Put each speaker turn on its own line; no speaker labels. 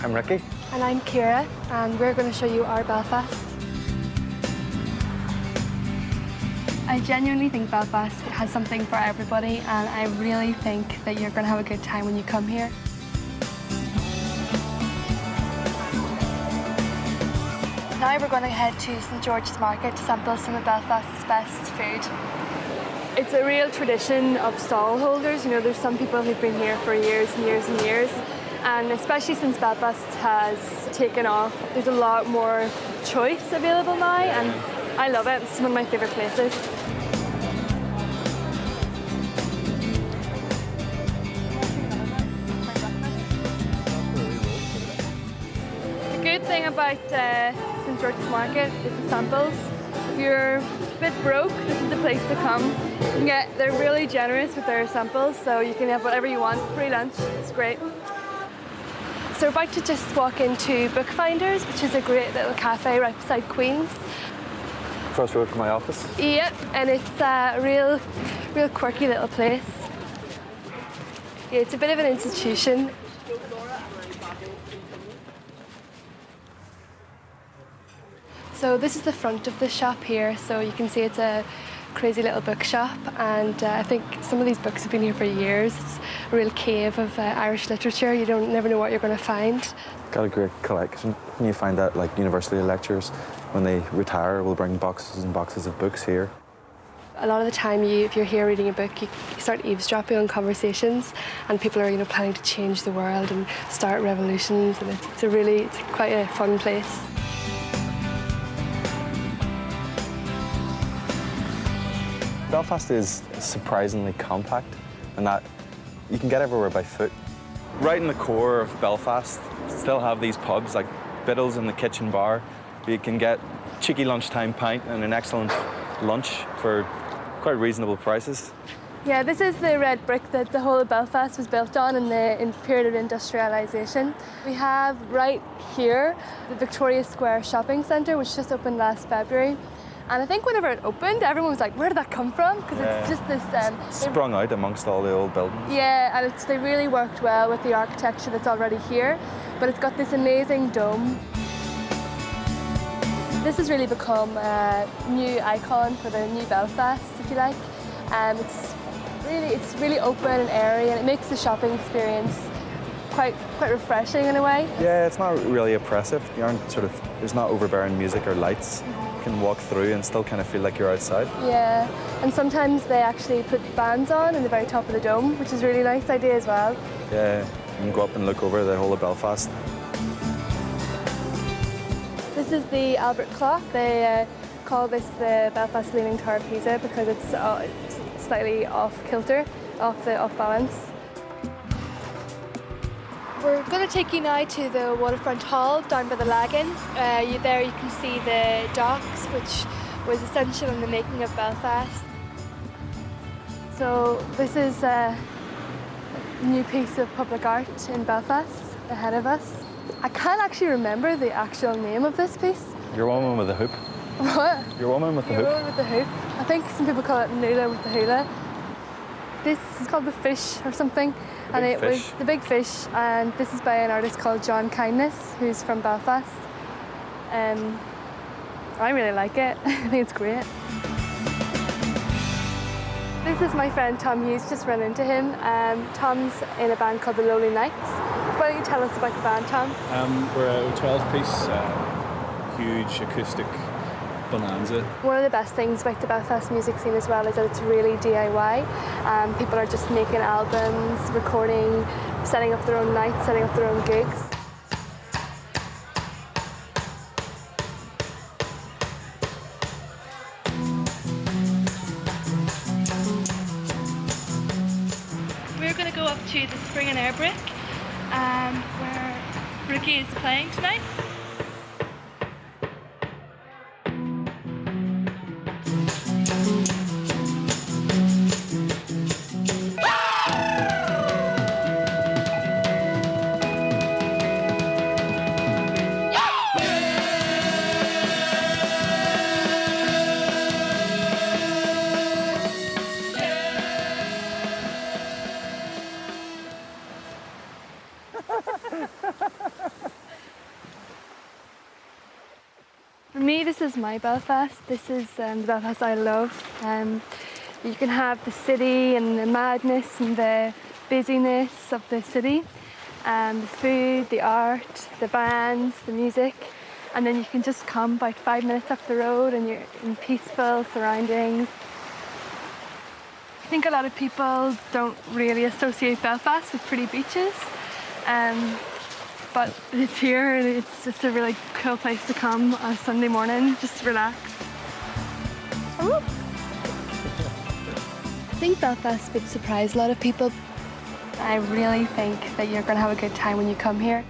I'm Ricky.
And I'm Ciara, and we're going to show you our Belfast. I genuinely think Belfast has something for everybody, and I really think that you're going to have a good time when you come here. Now we're going to head to St George's Market to sample some of Belfast's best food. It's a real tradition of stall holders. You know, there's some people who've been here for years and years and years. And especially since Belfast has taken off, there's a lot more choice available now, and I love it. It's one of my favourite places. The good thing about St George's Market is the samples. If you're a bit broke, this is the place to come. They're really generous with their samples, so you can have whatever you want. Free lunch, it's great. So we're about to just walk into Bookfinders, which is a great little cafe right beside Queen's.
First road from my office.
Yep, and it's a real quirky little place. Yeah, it's a bit of an institution. So this is the front of the shop here, so you can see it's a crazy little bookshop, and I think some of these books have been here for years. It's a real cave of Irish literature. You never know what you're going to find.
Got a great collection. And you find that like university lecturers, when they retire, will bring boxes and boxes of books here.
A lot of the time, if you're here reading a book, you start eavesdropping on conversations, and people are, planning to change the world and start revolutions, and it's quite a fun place.
Belfast is surprisingly compact, and that you can get everywhere by foot. Right in the core of Belfast, still have these pubs like Biddle's and the Kitchen Bar. You can get cheeky lunchtime pint and an excellent lunch for quite reasonable prices.
Yeah, this is the red brick that the whole of Belfast was built on in the period of industrialisation. We have right here the Victoria Square shopping centre, which just opened last February. And I think whenever it opened, everyone was like, where did that come from? Because it's just this...
sprung out amongst all the old buildings.
Yeah, and they really worked well with the architecture that's already here, but it's got this amazing dome. This has really become a new icon for the new Belfast, if you like. It's really open and airy, and it makes the shopping experience quite refreshing in a way.
Yeah, it's not really oppressive. There's not overbearing music or lights. You can walk through and still kind of feel like you're outside.
Yeah, and sometimes they actually put bands on in the very top of the dome, which is a really nice idea as well.
Yeah, you can go up and look over the whole of Belfast.
This is the Albert Clock. They call this the Belfast Leaning Tower of Pisa because it's slightly off kilter, off balance. We're going to take you now to the waterfront hall down by the Lagan. There you can see the docks, which was essential in the making of Belfast. So this is a new piece of public art in Belfast ahead of us. I can't actually remember the actual name of this piece.
Your woman with the hoop.
What?
Your woman with the hoop.
Your woman with the hoop. I think some people call it Nula with the hula. This is called The Fish or something. Was The Big Fish, and this is by an artist called John Kindness, who's from Belfast. I really like it. I think it's great. This is my friend Tom Hughes, just run into him. Tom's in a band called The Lowly Knights. Why don't you tell us about the band, Tom?
We're a 12-piece, huge acoustic bonanza.
One of the best things about the Belfast music scene as well is that it's really DIY. People are just making albums, recording, setting up their own nights, setting up their own gigs. We're going to go up to the Spring and Air Brick, where Ricky is playing tonight. is my Belfast. This is the Belfast I love. You can have the city and the madness and the busyness of the city, the food, the art, the bands, the music, and then you can just come about 5 minutes up the road and you're in peaceful surroundings. I think a lot of people don't really associate Belfast with pretty beaches, but it's here and it's just a really cool place to come on a Sunday morning, just relax. Ooh. I think Belfast would surprise a lot of people. I really think that you're going to have a good time when you come here.